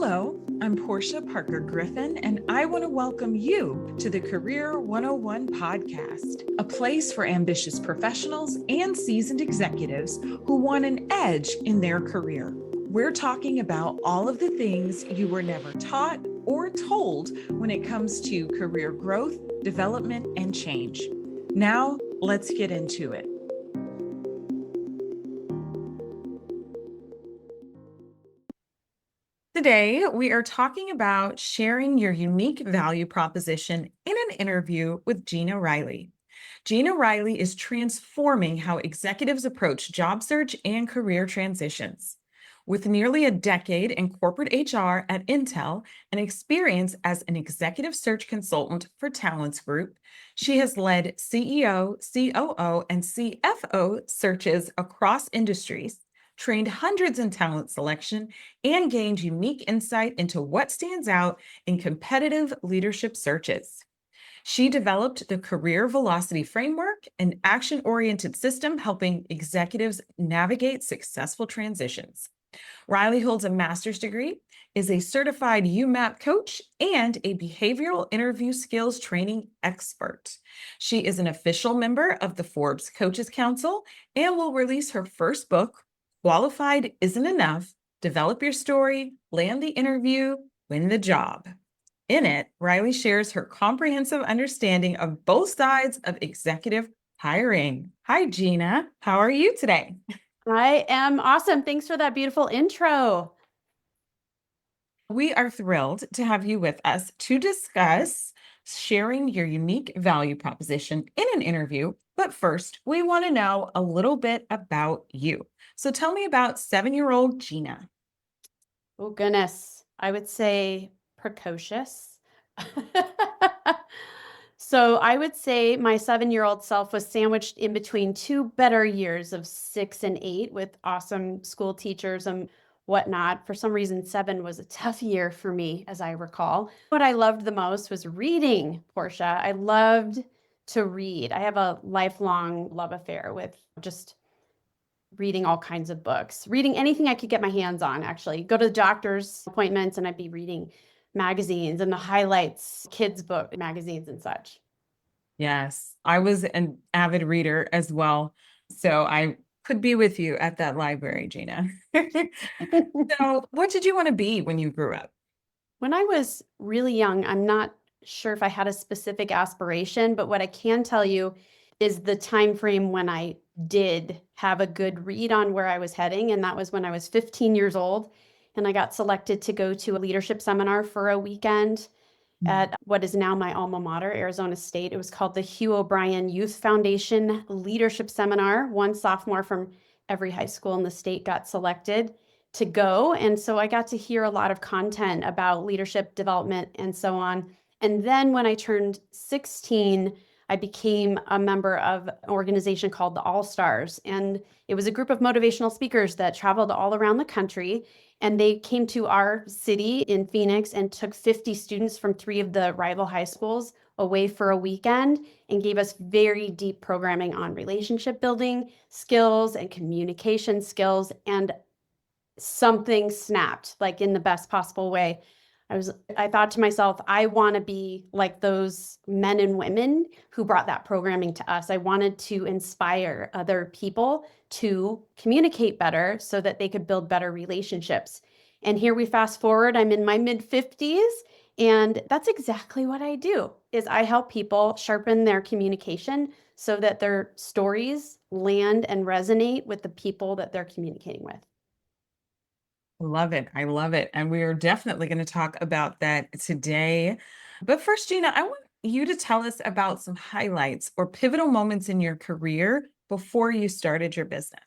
Hello, I'm Porschia Parker Griffin, and I want to welcome you to the Career 101 podcast, a place for ambitious professionals and seasoned executives who want an edge in their career. We're talking about all of the things you were never taught or told when it comes to career growth, development, and change. Now, let's get into it. Today, we are talking about sharing your unique value proposition in an interview with Gina Riley. Gina Riley is transforming how executives approach job search and career transitions. With nearly a decade in corporate HR at Intel and experience as an executive search consultant for Talents Group, she has led CEO, COO, and CFO searches across industries, trained hundreds in talent selection, and gained unique insight into what stands out in competitive leadership searches. She developed the Career Velocity Framework, an action-oriented system helping executives navigate successful transitions. Riley holds a master's degree, is a certified UMAP coach, and a behavioral interview skills training expert. She is an official member of the Forbes Coaches Council and will release her first book, Qualified Isn't Enough: Develop Your Story, Land the Interview, Win the Job. In it, Riley shares her comprehensive understanding of both sides of executive hiring. Hi, Gina. How are you today? I am awesome. Thanks for that beautiful intro. We are thrilled to have you with us to discuss sharing your unique value proposition in an interview. But first, we want to know a little bit about you. So tell me about 7-year-old Gina. Oh, goodness. I would say precocious. So I would say my 7-year-old self was sandwiched in between two better years of 6 and 8 with awesome school teachers and whatnot. For some reason, 7 was a tough year for me, as I recall. What I loved the most was reading, Porschia. I loved to read. I have a lifelong love affair with just reading all kinds of books, reading anything I could get my hands on, actually. Go to the doctor's appointments and I'd be reading magazines and the highlights, kids' book magazines and such. Yes, I was an avid reader as well. So I could be with you at that library, Gina. So, what did you want to be when you grew up? When I was really young, I'm not sure if I had a specific aspiration, but what I can tell you is the time frame when I did have a good read on where I was heading, and that was when I was 15 years old, and I got selected to go to a leadership seminar for a weekend at what is now my alma mater, Arizona State. It was called the Hugh O'Brien Youth Foundation Leadership Seminar. One sophomore from every high school in the state got selected to go. And so I got to hear a lot of content about leadership development and so on. And then when I turned 16, I became a member of an organization called the All Stars. And it was a group of motivational speakers that traveled all around the country. And they came to our city in Phoenix and took 50 students from 3 of the rival high schools away for a weekend and gave us very deep programming on relationship building skills and communication skills. And something snapped, like in the best possible way. I thought to myself, I want to be like those men and women who brought that programming to us. I wanted to inspire other people to communicate better so that they could build better relationships. And here we fast forward, I'm in my mid-50s, and that's exactly what I do, is I help people sharpen their communication so that their stories land and resonate with the people that they're communicating with. Love it. I love it. And we are definitely going to talk about that today. But first, Gina, I want you to tell us about some highlights or pivotal moments in your career before you started your business.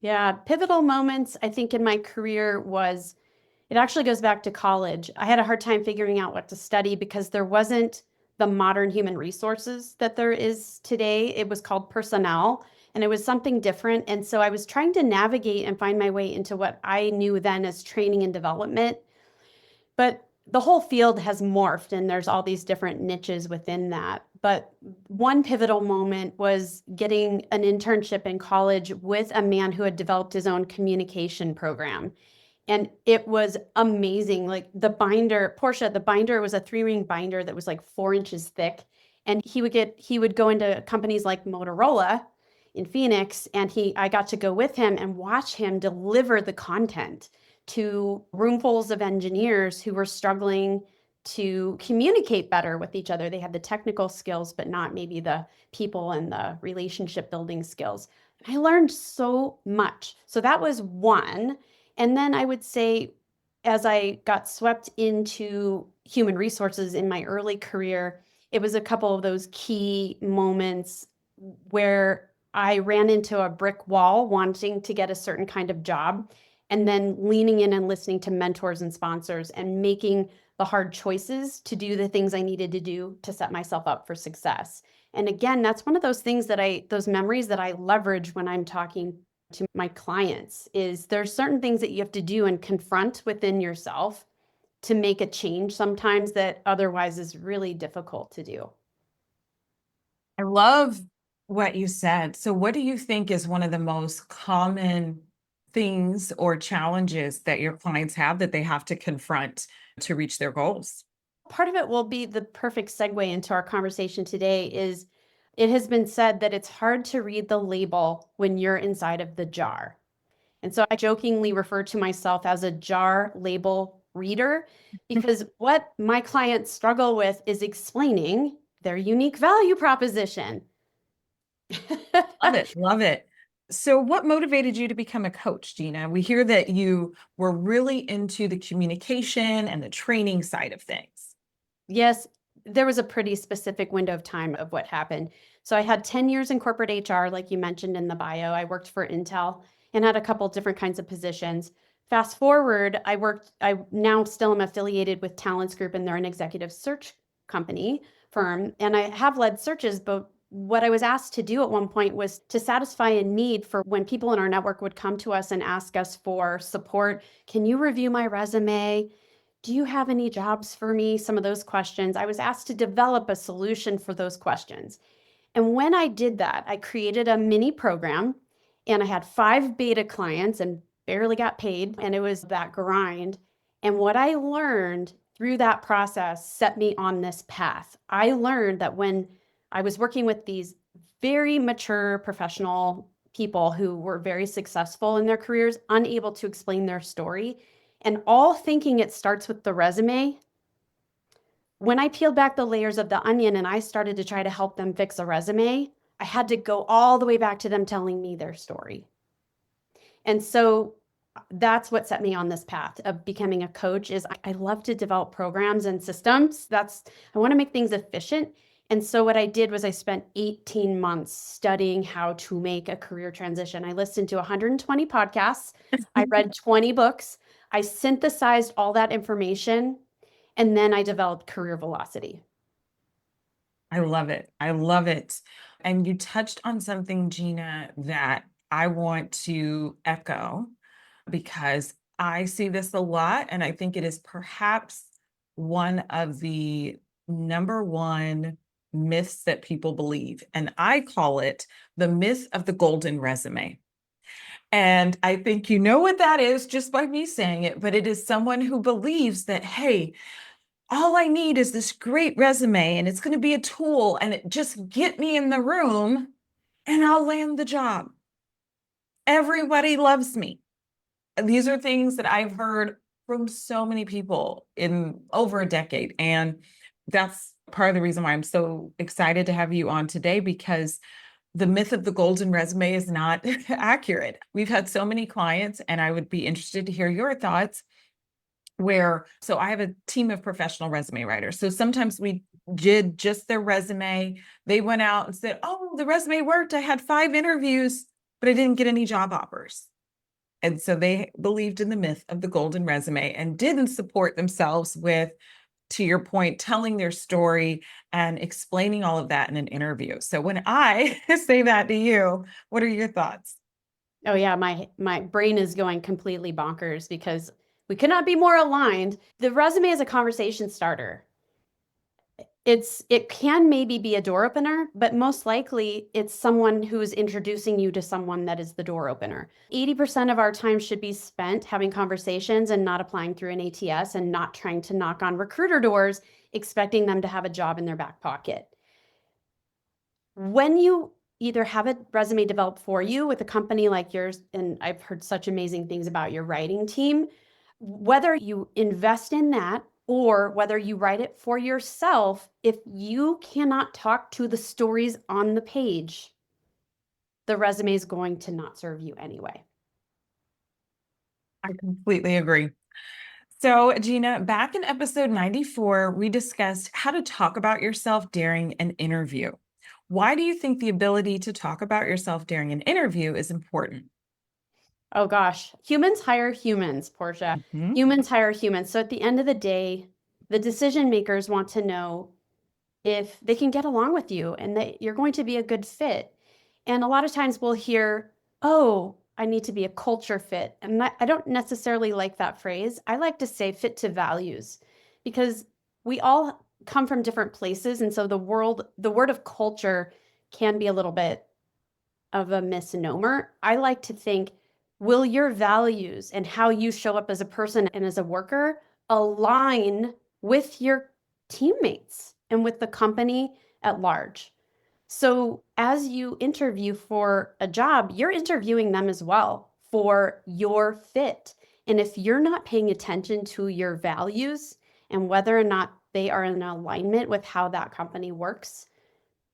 Yeah, pivotal moments, I think, in my career it actually goes back to college. I had a hard time figuring out what to study because there wasn't the modern human resources that there is today. It was called personnel, and it was something different. And so I was trying to navigate and find my way into what I knew then as training and development. But the whole field has morphed, and there's all these different niches within that. But one pivotal moment was getting an internship in college with a man who had developed his own communication program. And it was amazing. Like the binder, Porschia, the binder was a 3-ring binder that was like 4 inches thick. And he would go into companies like Motorola in Phoenix, and I got to go with him and watch him deliver the content to roomfuls of engineers who were struggling to communicate better with each other. They had the technical skills, but not maybe the people and the relationship building skills. I learned so much. So that was one. And then I would say, as I got swept into human resources in my early career, it was a couple of those key moments where I ran into a brick wall wanting to get a certain kind of job, and then leaning in and listening to mentors and sponsors and making the hard choices to do the things I needed to do to set myself up for success. And again, that's one of those things those memories that I leverage when I'm talking to my clients. Is there's certain things that you have to do and confront within yourself to make a change sometimes that otherwise is really difficult to do. I love what you said. So, what do you think is one of the most common things or challenges that your clients have that they have to confront to reach their goals? Part of it will be the perfect segue into our conversation today. Is it has been said that it's hard to read the label when you're inside of the jar. And so I jokingly refer to myself as a jar label reader, because what my clients struggle with is explaining their unique value proposition. Love it. Love it. So, what motivated you to become a coach, Gina? We hear that you were really into the communication and the training side of things. Yes, there was a pretty specific window of time of what happened. So I had 10 years in corporate HR, like you mentioned in the bio. I worked for Intel and had a couple different kinds of positions. Fast forward, I now still am affiliated with Talents Group, and they're an executive search company firm. And I have led searches, but what I was asked to do at one point was to satisfy a need for when people in our network would come to us and ask us for support. Can you review my resume? Do you have any jobs for me? Some of those questions. I was asked to develop a solution for those questions. And when I did that, I created a mini program, and I had 5 beta clients and barely got paid. And it was that grind. And what I learned through that process set me on this path. I learned that when I was working with these very mature professional people who were very successful in their careers, unable to explain their story, and all thinking it starts with the resume, when I peeled back the layers of the onion and I started to try to help them fix a resume, I had to go all the way back to them telling me their story. And so that's what set me on this path of becoming a coach. Is I love to develop programs and systems. I want to make things efficient. And so what I did was I spent 18 months studying how to make a career transition. I listened to 120 podcasts. I read 20 books. I synthesized all that information, and then I developed Career Velocity. I love it. I love it. And you touched on something, Gina, that I want to echo because I see this a lot. And I think it is perhaps one of the number one myths that people believe. And I call it the myth of the golden resume. And I think you know what that is just by me saying it, but it is someone who believes that, hey, all I need is this great resume and it's going to be a tool and it just get me in the room and I'll land the job. Everybody loves me. These are things that I've heard from so many people in over a decade. And that's part of the reason why I'm so excited to have you on today, because the myth of the golden resume is not accurate. We've had so many clients, and I would be interested to hear your thoughts. So I have a team of professional resume writers. So sometimes we did just their resume. They went out and said, oh, the resume worked. I had 5 interviews, but I didn't get any job offers. And so they believed in the myth of the golden resume and didn't support themselves with, to your point, telling their story and explaining all of that in an interview. So when I say that to you, what are your thoughts? Oh yeah, my brain is going completely bonkers because we could not be more aligned. The resume is a conversation starter. It can maybe be a door opener, but most likely it's someone who's introducing you to someone that is the door opener. 80% of our time should be spent having conversations and not applying through an ATS and not trying to knock on recruiter doors, expecting them to have a job in their back pocket. When you either have a resume developed for you with a company like yours, and I've heard such amazing things about your writing team, whether you invest in that or whether you write it for yourself, if you cannot talk to the stories on the page, the resume is going to not serve you anyway. I completely agree. So, Gina, back in episode 94, we discussed how to talk about yourself during an interview. Why do you think the ability to talk about yourself during an interview is important? Oh gosh, humans hire humans, Portia. Mhm. Humans hire humans. So at the end of the day, the decision makers want to know if they can get along with you and that you're going to be a good fit. And a lot of times we'll hear, oh, I need to be a culture fit. And I don't necessarily like that phrase. I like to say fit to values because we all come from different places. And so the word of culture can be a little bit of a misnomer. I like to think, will your values and how you show up as a person and as a worker align with your teammates and with the company at large? So, as you interview for a job, you're interviewing them as well for your fit. And if you're not paying attention to your values and whether or not they are in alignment with how that company works,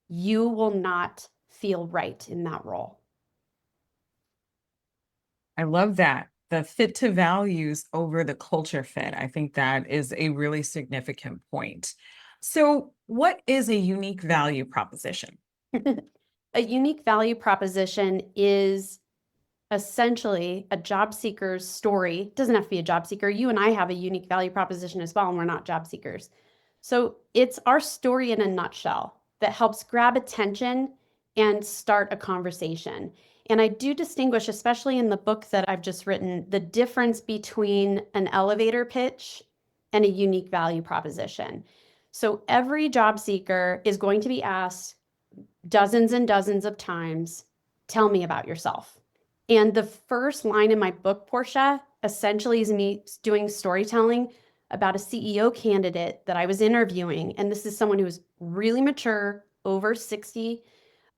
you will not feel right in that role. I love that. The fit to values over the culture fit. I think that is a really significant point. So, what is a unique value proposition? A unique value proposition is essentially a job seeker's story. It doesn't have to be a job seeker. You and I have a unique value proposition as well, and we're not job seekers. So it's our story in a nutshell that helps grab attention and start a conversation. And I do distinguish, especially in the book that I've just written, the difference between an elevator pitch and a unique value proposition. So every job seeker is going to be asked dozens and dozens of times, tell me about yourself. And the first line in my book, Portia, essentially is me doing storytelling about a CEO candidate that I was interviewing. And this is someone who was really mature, over 60.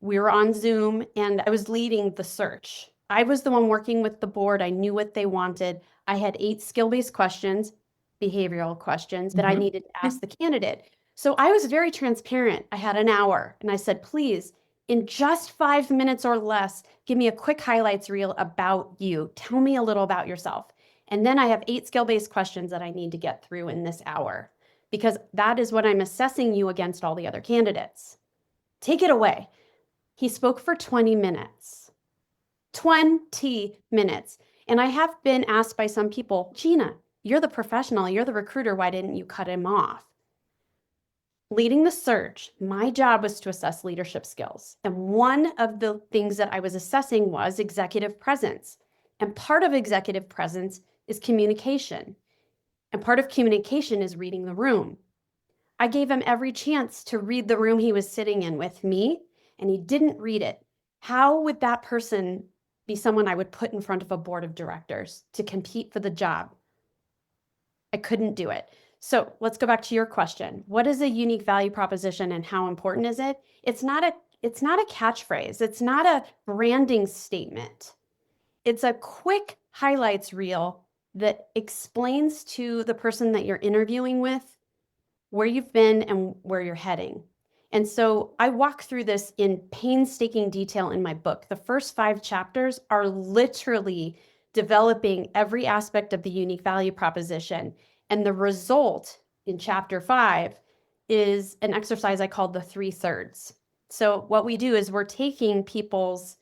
We were on Zoom and I was leading the search. I was the one working with the board. I knew what they wanted. I had 8 skill-based questions, behavioral questions that I Mhm. needed to ask the candidate. So I was very transparent. I had an hour and I said, please, in just 5 minutes or less, give me a quick highlights reel about you. Tell me a little about yourself. And then I have 8 skill-based questions that I need to get through in this hour because that is what I'm assessing you against all the other candidates. Take it away. He spoke for 20 minutes. 20 minutes. And I have been asked by some people, Gina, you're the professional, you're the recruiter. Why didn't you cut him off? Leading the search, my job was to assess leadership skills. And one of the things that I was assessing was executive presence. And part of executive presence is communication. And part of communication is reading the room. I gave him every chance to read the room he was sitting in with me, and he didn't read it. How would that person be someone I would put in front of a board of directors to compete for the job? I couldn't do it. So let's go back to your question. What is a unique value proposition and how important is it? It's not a catchphrase. It's not a branding statement. It's a quick highlights reel that explains to the person that you're interviewing with where you've been and where you're heading. And so I walk through this in painstaking detail in my book. The first 5 chapters are literally developing every aspect of the unique value proposition. And the result in chapter 5 is an exercise I called the 3/3. So what we do is we're taking people's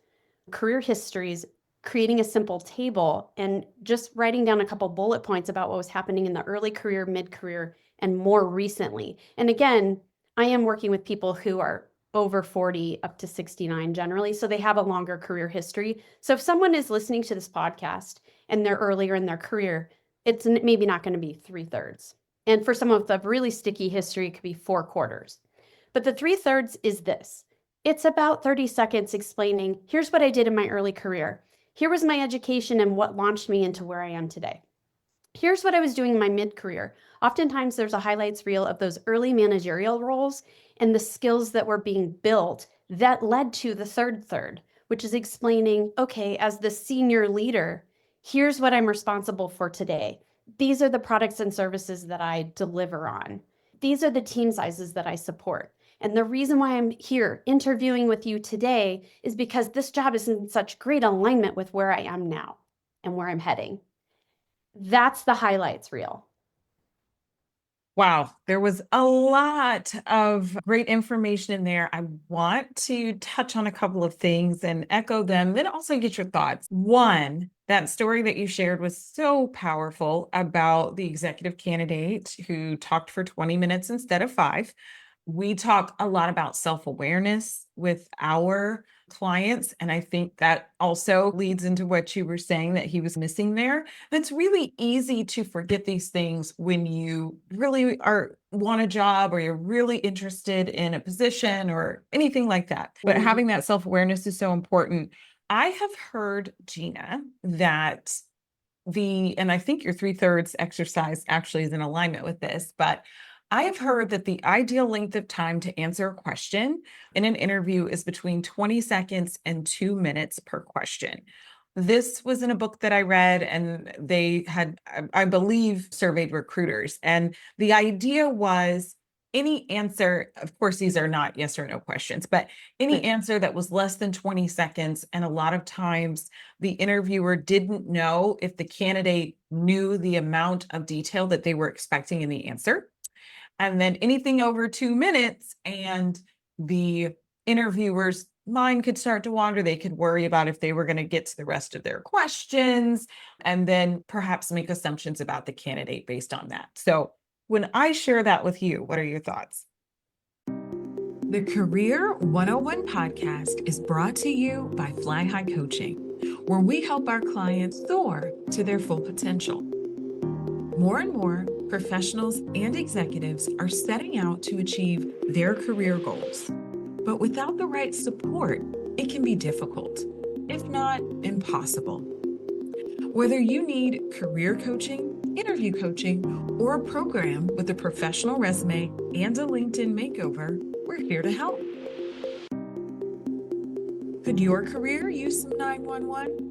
career histories, creating a simple table, and just writing down a couple bullet points about what was happening in the early career, mid career, and more recently. And again, I am working with people who are over 40 up to 69 generally, so they have a longer career history. So if someone is listening to this podcast and they're earlier in their career, it's maybe not going to be 3/3. And for some of the really sticky history, it could be 4/4. But the 3/3 is this. It's about 30 seconds explaining, here's what I did in my early career. Here was my education and what launched me into where I am today. Here's what I was doing in my mid-career. Oftentimes there's a highlights reel of those early managerial roles and the skills that were being built that led to the third, which is explaining, okay, as the senior leader, here's what I'm responsible for today. These are the products and services that I deliver on. These are the team sizes that I support. And the reason why I'm here interviewing with you today is because this job is in such great alignment with where I am now and where I'm heading. That's the highlights reel. Wow, there was a lot of great information in there. I want to touch on a couple of things and echo them, then also get your thoughts. One, that story that you shared was so powerful about the executive candidate who talked for 20 minutes instead of 5. We talk a lot about self-awareness with our clients, and I think that also leads into what you were saying that he was missing there. It's really easy to forget these things when you really want a job or you're really interested in a position or anything like that. But Mhm. having that self-awareness is so important. I have heard, Gina, that and I think your 3/3 exercise actually is in alignment with this, but I have heard that the ideal length of time to answer a question in an interview is between 20 seconds and 2 minutes per question. This was in a book that I read, and they had, I believe, surveyed recruiters. And the idea was any answer, of course, these are not yes or no questions, but any Right. answer that was less than 20 seconds. And a lot of times the interviewer didn't know if the candidate knew the amount of detail that they were expecting in the answer. And then anything over 2 minutes, and the interviewer's mind could start to wander. They could worry about if they were going to get to the rest of their questions, and then perhaps make assumptions about the candidate based on that. So when I share that with you, what are your thoughts? The Career 101 podcast is brought to you by Fly High Coaching, where we help our clients soar to their full potential. More and more professionals and executives are setting out to achieve their career goals. But without the right support, it can be difficult, if not impossible. Whether you need career coaching, interview coaching, or a program with a professional resume and a LinkedIn makeover, we're here to help. Could your career use some 911?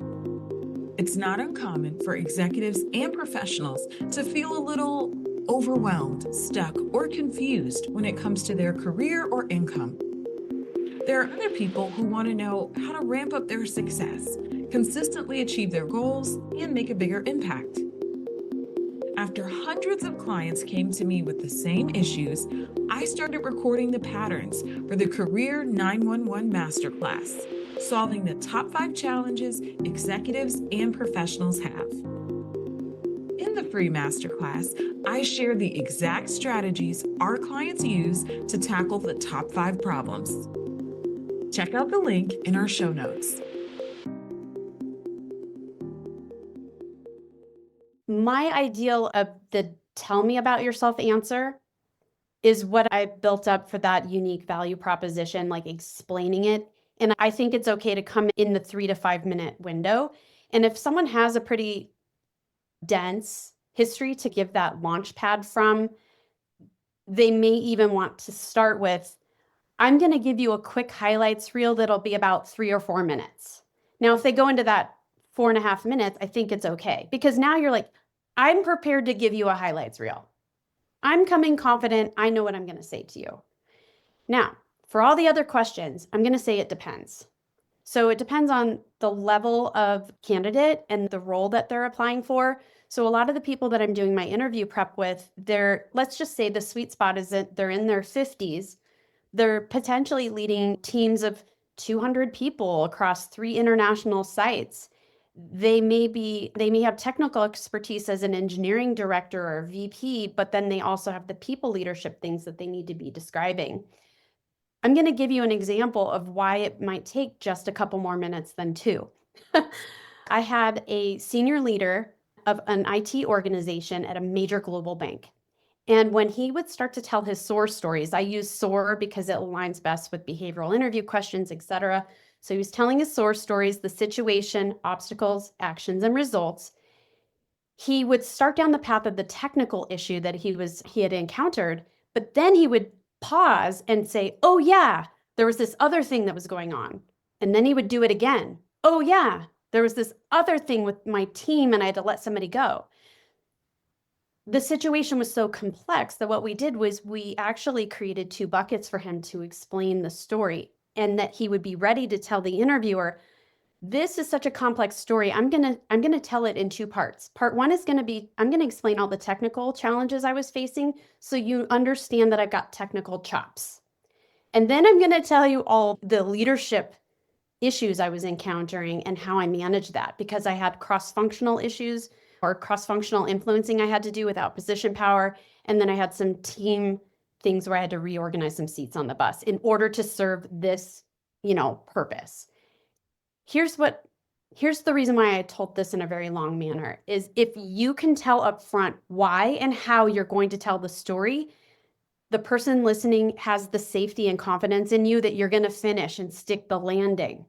It's not uncommon for executives and professionals to feel a little overwhelmed, stuck, or confused when it comes to their career or income. There are other people who want to know how to ramp up their success, consistently achieve their goals, and make a bigger impact. After hundreds of clients came to me with the same issues, I started recording the patterns for the Career 911 Masterclass, solving the top 5 challenges executives and professionals have. In the free masterclass, I share the exact strategies our clients use to tackle the top 5 problems. Check out the link in our show notes. My ideal of the tell me about yourself answer is what I built up for that unique value proposition, like explaining it. And I think it's okay to come in the 3 to 5 minute window. And if someone has a pretty dense history to give that launch pad from, they may even want to start with, I'm going to give you a quick highlights reel that'll be about 3 or 4 minutes. Now, if they go into that 4.5 minutes, I think it's okay because now you're like, I'm prepared to give you a highlights reel. I'm coming confident. I know what I'm going to say to you. Now, for all the other questions, I'm going to say it depends. So it depends on the level of candidate and the role that they're applying for. So a lot of the people that I'm doing my interview prep with, let's just say the sweet spot is that they're in their 50s. They're potentially leading teams of 200 people across 3 international sites. They may have technical expertise as an engineering director or VP, but then they also have the people leadership things that they need to be describing. I'm going to give you an example of why it might take just a couple more minutes than 2. I had a senior leader of an IT organization at a major global bank. And when he would start to tell his SOAR stories, I use SOAR because it aligns best with behavioral interview questions, etc. So he was telling his SOAR stories, the situation, obstacles, actions, and results. He would start down the path of the technical issue that he had encountered, but then he would pause and say, "Oh yeah, there was this other thing that was going on." And then he would do it again. "Oh yeah, there was this other thing with my team and I had to let somebody go." The situation was so complex that what we did was we actually created two buckets for him to explain the story, and that he would be ready to tell the interviewer, "This is such a complex story. I'm gonna tell it in two parts. Part one is gonna be, I'm gonna explain all the technical challenges I was facing so you understand that I've got technical chops. And then I'm gonna tell you all the leadership issues I was encountering and how I managed that, because I had cross-functional issues or cross-functional influencing I had to do without position power. And then I had some team things where I had to reorganize some seats on the bus in order to serve this, purpose." Here's the reason why I told this in a very long manner is if you can tell up front why and how you're going to tell the story, the person listening has the safety and confidence in you that you're going to finish and stick the landing.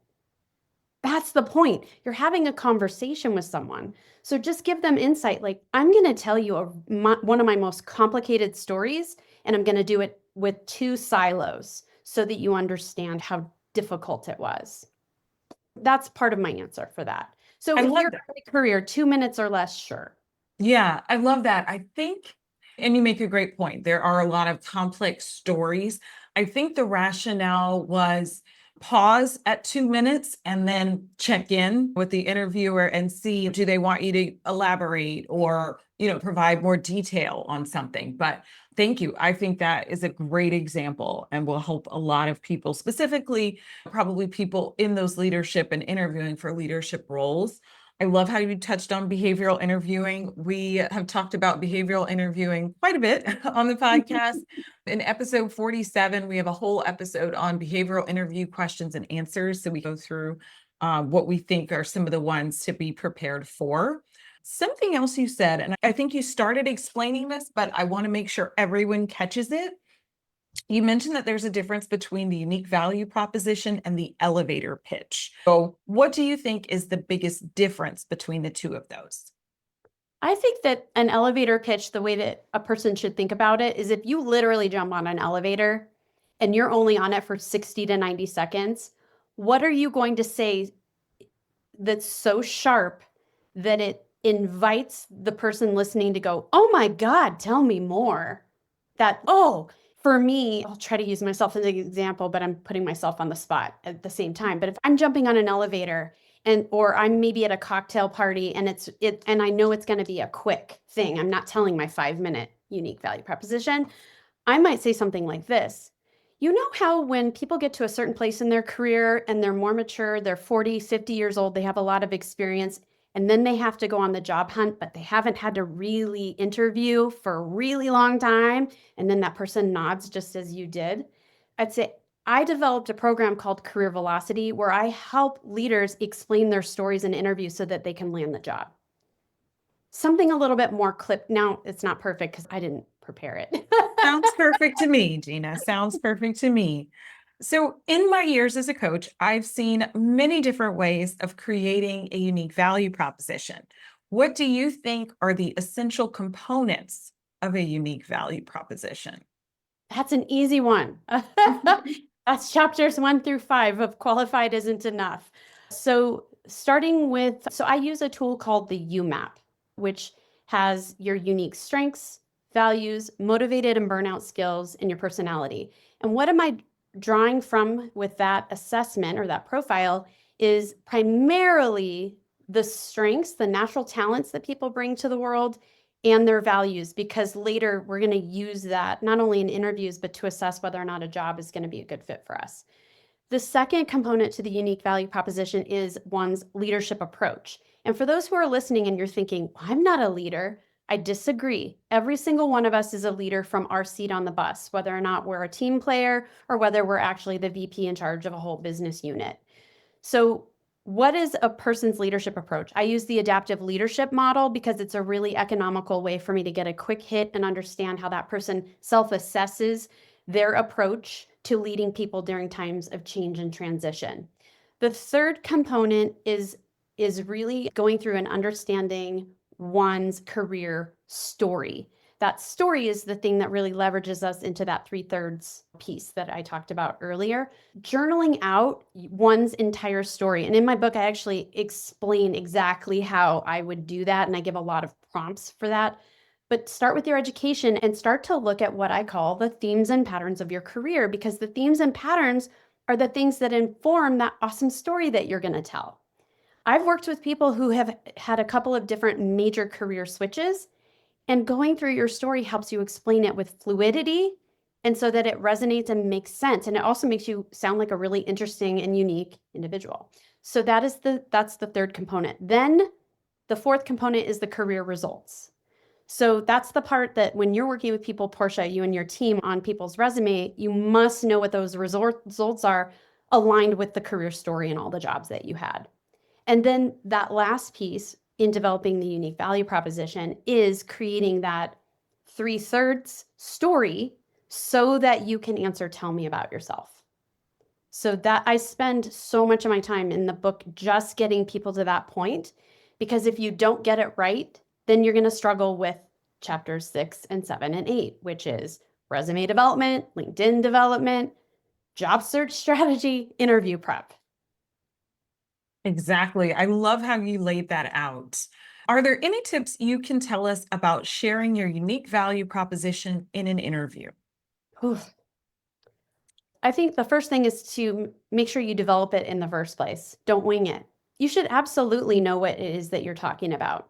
That's the point. You're having a conversation with someone. So just give them insight. Like, I'm going to tell you one of my most complicated stories, and I'm going to do it with two silos so that you understand how difficult it was. That's part of my answer for that. So I if love you're that. in a career, 2 minutes or less, sure. Yeah, I love that. I think, and you make a great point, there are a lot of complex stories. I think the rationale was pause at 2 minutes and then check in with the interviewer and see, do they want you to elaborate or, provide more detail on something? But thank you. I think that is a great example and will help a lot of people, specifically, probably people in those leadership and interviewing for leadership roles. I love how you touched on behavioral interviewing. We have talked about behavioral interviewing quite a bit on the podcast. In episode 47, we have a whole episode on behavioral interview questions and answers. So we go through what we think are some of the ones to be prepared for. Something else you said, and I think you started explaining this, but I want to make sure everyone catches it. You mentioned that there's a difference between the unique value proposition and the elevator pitch. So, what do you think is the biggest difference between the two of those? I think that an elevator pitch, the way that a person should think about it is if you literally jump on an elevator and you're only on it for 60 to 90 seconds, what are you going to say that's so sharp that it invites the person listening to go, "Oh my God, tell me more." For me, I'll try to use myself as an example, but I'm putting myself on the spot at the same time. But if I'm jumping on an elevator or I'm maybe at a cocktail party and and I know it's going to be a quick thing, I'm not telling my 5-minute unique value proposition. I might say something like this. You know how when people get to a certain place in their career and they're more mature, they're 40, 50 years old, they have a lot of experience, and then they have to go on the job hunt, but they haven't had to really interview for a really long time. And then that person nods just as you did. I'd say, I developed a program called Career Velocity where I help leaders explain their stories in interviews so that they can land the job. Something a little bit more clipped. Now, it's not perfect because I didn't prepare it. Sounds perfect to me, Gina. Sounds perfect to me. So, in my years as a coach, I've seen many different ways of creating a unique value proposition. What do you think are the essential components of a unique value proposition? That's an easy one. That's chapters 1 through 5 of Qualified Isn't Enough. So I use a tool called the UMAP, which has your unique strengths, values, motivated and burnout skills, and your personality. And what am I drawing from with that assessment or that profile is primarily the strengths, the natural talents that people bring to the world and their values, because later we're going to use that not only in interviews, but to assess whether or not a job is going to be a good fit for us. The second component to the unique value proposition is one's leadership approach. And for those who are listening and you're thinking, "I'm not a leader," I disagree. Every single one of us is a leader from our seat on the bus, whether or not we're a team player or whether we're actually the VP in charge of a whole business unit. So What is a person's leadership approach? I use the adaptive leadership model because it's a really economical way for me to get a quick hit and understand how that person self-assesses their approach to leading people during times of change and transition. The third component is really going through and understanding one's career story. That story is the thing that really leverages us into that 3/3 piece that I talked about earlier. Journaling out one's entire story. And in my book, I actually explain exactly how I would do that. And I give a lot of prompts for that. But start with your education and start to look at what I call the themes and patterns of your career, because the themes and patterns are the things that inform that awesome story that you're going to tell. I've worked with people who have had a couple of different major career switches, and going through your story helps you explain it with fluidity and so that it resonates and makes sense. And it also makes you sound like a really interesting and unique individual. So that's the third component. Then the fourth component is the career results. So that's the part that when you're working with people, Porschia, you and your team on people's resume, you must know what those results are aligned with the career story and all the jobs that you had. And then that last piece in developing the unique value proposition is creating that 3/3 story so that you can answer, tell me about yourself. So that I spend so much of my time in the book just getting people to that point, because if you don't get it right, then you're going to struggle with chapters 6 and 7 and 8, which is resume development, LinkedIn development, job search strategy, interview prep. Exactly. I love how you laid that out. Are there any tips you can tell us about sharing your unique value proposition in an interview? Oof. I think the first thing is to make sure you develop it in the first place. Don't wing it. You should absolutely know what it is that you're talking about.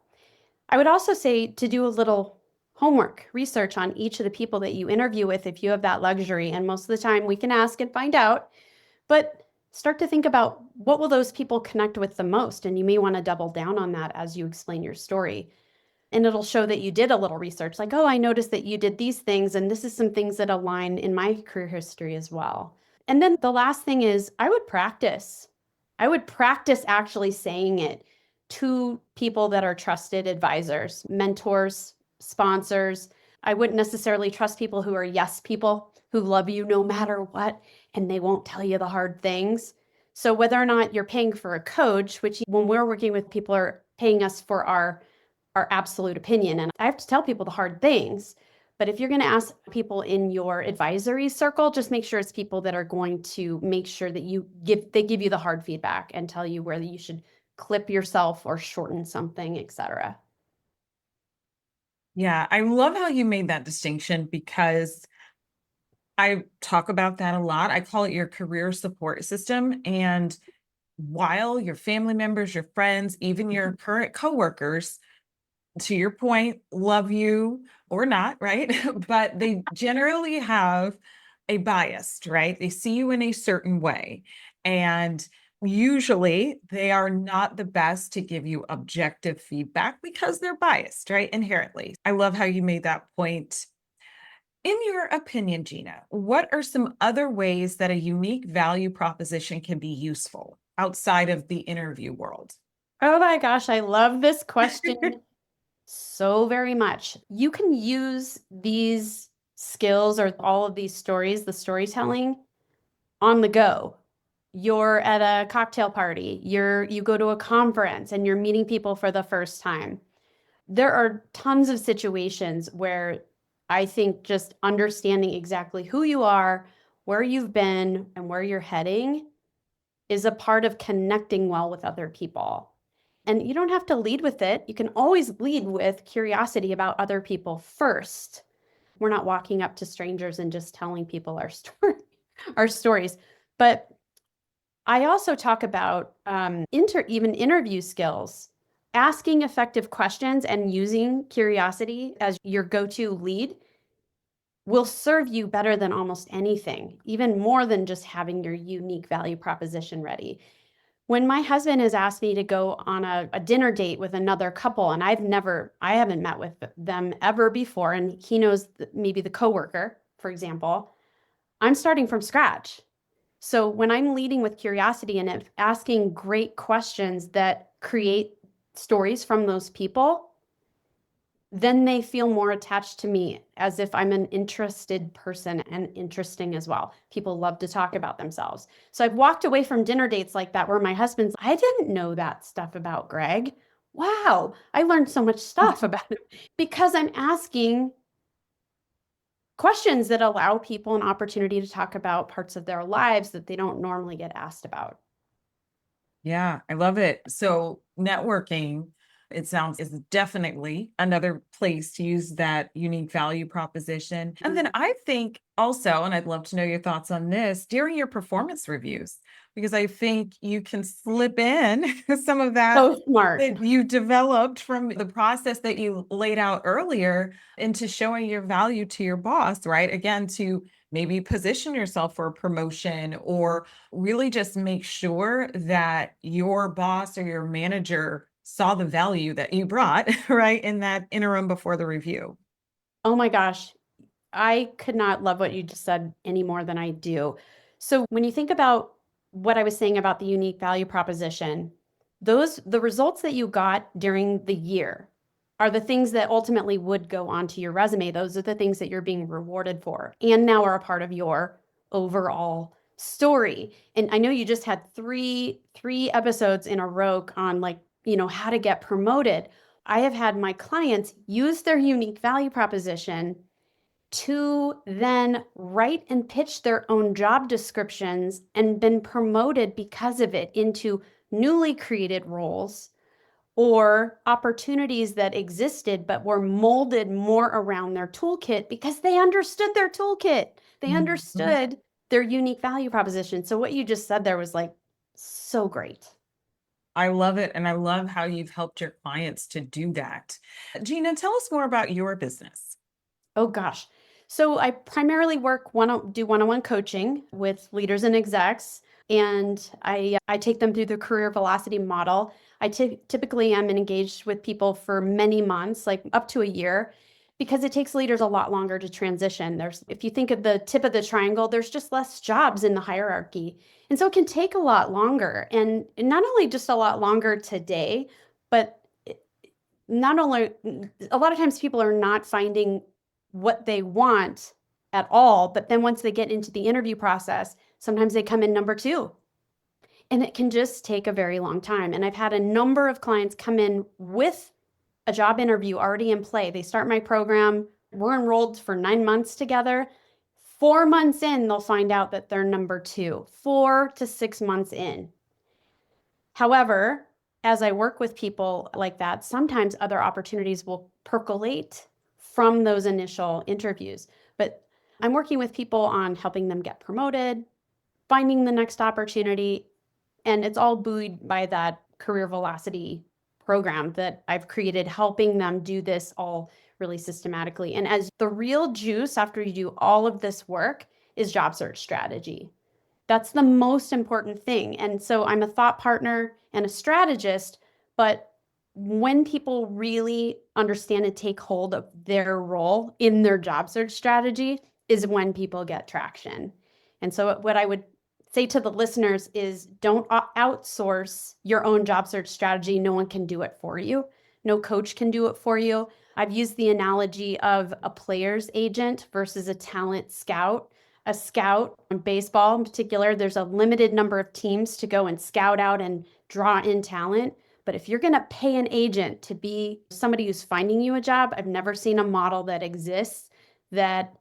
I would also say to do a little homework, research on each of the people that you interview with if you have that luxury. And most of the time we can ask and find out, but start to think about what will those people connect with the most. And you may want to double down on that as you explain your story. And it'll show that you did a little research, like, oh, I noticed that you did these things, and this is some things that align in my career history as well. And then the last thing is I would practice. I would practice actually saying it to people that are trusted advisors, mentors, sponsors. I wouldn't necessarily trust people who are yes people who love you no matter what, and they won't tell you the hard things. So whether or not you're paying for a coach, which when we're working with people are paying us for our absolute opinion. And I have to tell people the hard things. But if you're going to ask people in your advisory circle, just make sure it's people that are going to make sure that they give you the hard feedback and tell you where you should clip yourself or shorten something, etc. Yeah, I love how you made that distinction because I talk about that a lot. I call it your career support system. And while your family members, your friends, even your current coworkers, to your point, love you or not, right? But they generally have a bias, right? They see you in a certain way. And usually they are not the best to give you objective feedback because they're biased, right? Inherently. I love how you made that point. In your opinion, Gina, what are some other ways that a unique value proposition can be useful outside of the interview world? Oh my gosh, I love this question so very much. You can use these skills or all of these stories, the storytelling, on the go. You're at a cocktail party, you go to a conference and you're meeting people for the first time. There are tons of situations where I think just understanding exactly who you are, where you've been, and where you're heading is a part of connecting well with other people. And you don't have to lead with it. You can always lead with curiosity about other people first. We're not walking up to strangers and just telling people our story, our stories. But I also talk about even interview skills, asking effective questions and using curiosity as your go-to lead will serve you better than almost anything, even more than just having your unique value proposition ready. When my husband has asked me to go on a dinner date with another couple, and I haven't met with them ever before, and he knows maybe the coworker, for example, I'm starting from scratch. So when I'm leading with curiosity and asking great questions that create stories from those people, then they feel more attached to me as if I'm an interested person and interesting as well. People love to talk about themselves. So I've walked away from dinner dates like that where my husband's, I didn't know that stuff about Greg. Wow, I learned so much stuff about him because I'm asking questions that allow people an opportunity to talk about parts of their lives that they don't normally get asked about. Yeah, I love it. So networking, it sounds, is definitely another place to use that unique value proposition. And then I think also, and I'd love to know your thoughts on this, during your performance reviews, because I think you can slip in some of that So smart. that you developed from the process that you laid out earlier into showing your value to your boss, right? Again, to maybe position yourself for a promotion or really just make sure that your boss or your manager saw the value that you brought, right, in that interim before the review. Oh my gosh, I could not love what you just said any more than I do. So when you think about what I was saying about the unique value proposition, the results that you got during the year are the things that ultimately would go onto your resume. Those are the things that you're being rewarded for and now are a part of your overall story. And I know you just had three episodes in a row on like, how to get promoted. I have had my clients use their unique value proposition to then write and pitch their own job descriptions and been promoted because of it into newly created roles or opportunities that existed but were molded more around their toolkit because they understood their toolkit. They Mhm. understood their unique value proposition. So what you just said there was like so great. I love it. And I love how you've helped your clients to do that. Gina, tell us more about your business. Oh gosh. So I primarily do one-on-one coaching with leaders and execs, and I take them through the career velocity model. Typically am engaged with people for many months, like up to a year, because it takes leaders a lot longer to transition. If you think of the tip of the triangle, there's just less jobs in the hierarchy. And so it can take a lot longer. And not only just a lot longer today, but not only a lot of times people are not finding what they want at all, but then once they get into the interview process, sometimes they come in number two. And it can just take a very long time. And I've had a number of clients come in with a job interview already in play. They start my program, we're enrolled for 9 months together. 4 months in, they'll find out that they're number two, 4 to 6 months in. However, as I work with people like that, sometimes other opportunities will percolate from those initial interviews. But I'm working with people on helping them get promoted, finding the next opportunity, and it's all buoyed by that career velocity program that I've created, helping them do this all really systematically. And as the real juice after you do all of this work is job search strategy. That's the most important thing. And so I'm a thought partner and a strategist, but when people really understand and take hold of their role in their job search strategy is when people get traction. And so what I would say to the listeners is don't outsource your own job search strategy. No one can do it for you. No coach can do it for you. I've used the analogy of a player's agent versus a talent scout. A scout in baseball in particular, there's a limited number of teams to go and scout out and draw in talent. But if you're going to pay an agent to be somebody who's finding you a job, I've never seen a model that exists that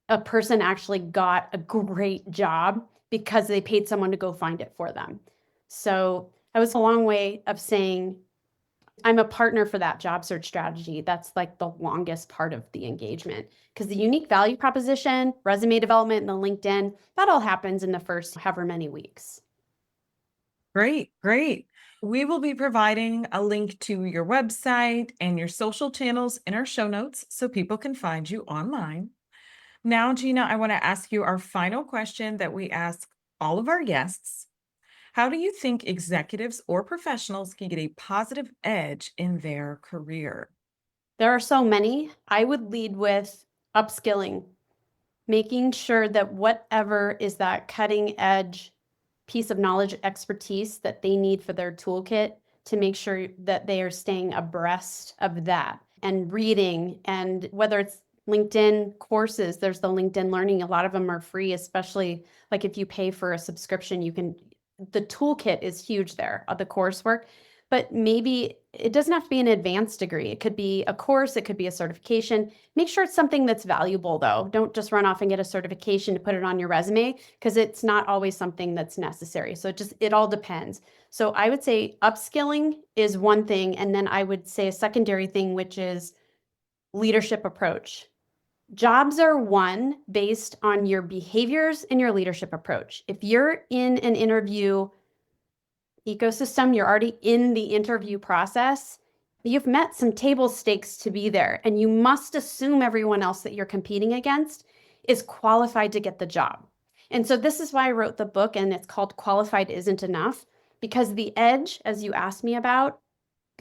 a person actually got a great job because they paid someone to go find it for them. So that was a long way of saying I'm a partner for that job search strategy. That's like the longest part of the engagement because the unique value proposition, resume development, and the LinkedIn, that all happens in the first however many weeks. Great, great. We will be providing a link to your website and your social channels in our show notes so people can find you online. Now, Gina, I want to ask you our final question that we ask all of our guests. How do you think executives or professionals can get a positive edge in their career? There are so many. I would lead with upskilling. making sure that whatever is that cutting edge piece of knowledge, expertise that they need for their toolkit, to make sure that they are staying abreast of that and reading. And whether it's LinkedIn courses, there's the LinkedIn Learning. A lot of them are free, especially like if you pay for a subscription, the toolkit is huge there, the coursework. But maybe it doesn't have to be an advanced degree. It could be a course, it could be a certification. Make sure it's something that's valuable, though. Don't just run off and get a certification to put it on your resume, because it's not always something that's necessary. So it all depends. So I would say upskilling is one thing. And then I would say a secondary thing, which is leadership approach. Jobs are won based on your behaviors and your leadership approach. If you're in an interview ecosystem, you're already in the interview process, you've met some table stakes to be there, and you must assume everyone else that you're competing against is qualified to get the job. And so this is why I wrote the book, and it's called Qualified Isn't Enough, because the edge, as you asked me about,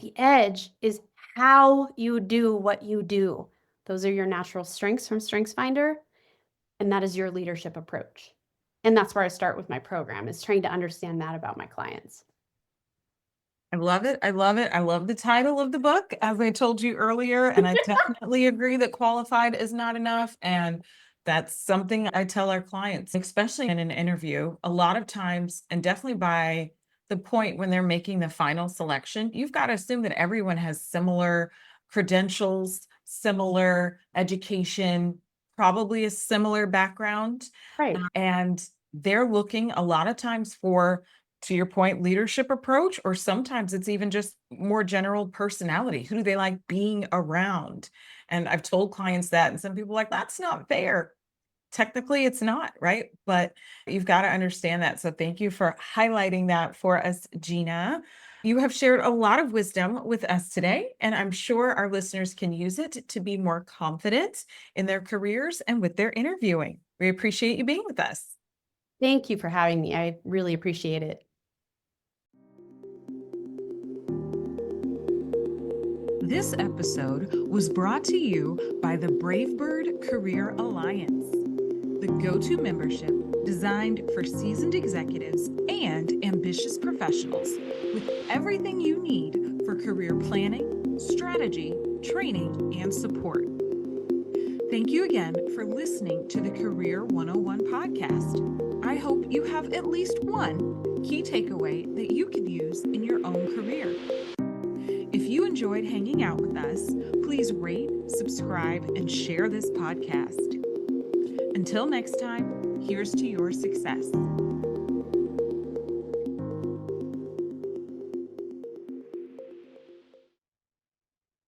the edge is how you do what you do. Those are your natural strengths from StrengthsFinder, and that is your leadership approach. And that's where I start with my program, is trying to understand that about my clients. I love it. I love it. I love the title of the book, as I told you earlier. And I definitely agree that qualified is not enough. And that's something I tell our clients, especially in an interview, a lot of times, and definitely by the point when they're making the final selection, you've got to assume that everyone has similar credentials, similar education, probably a similar background. Right. And they're looking a lot of times for, to your point, leadership approach, or sometimes it's even just more general personality. Who do they like being around? And I've told clients that, and some people are like, that's not fair. Technically, it's not, right? But you've got to understand that. So thank you for highlighting that for us, Gina. You have shared a lot of wisdom with us today, and I'm sure our listeners can use it to be more confident in their careers and with their interviewing. We appreciate you being with us. Thank you for having me. I really appreciate it. This episode was brought to you by the Bravebird Career Alliance, the go-to membership designed for seasoned executives and ambitious professionals with everything you need for career planning, strategy, training, and support. Thank you again for listening to the Career 101 podcast. I hope you have at least one key takeaway that you can use in your own career. If you enjoyed hanging out with us, please rate, subscribe, and share this podcast. Until next time, here's to your success.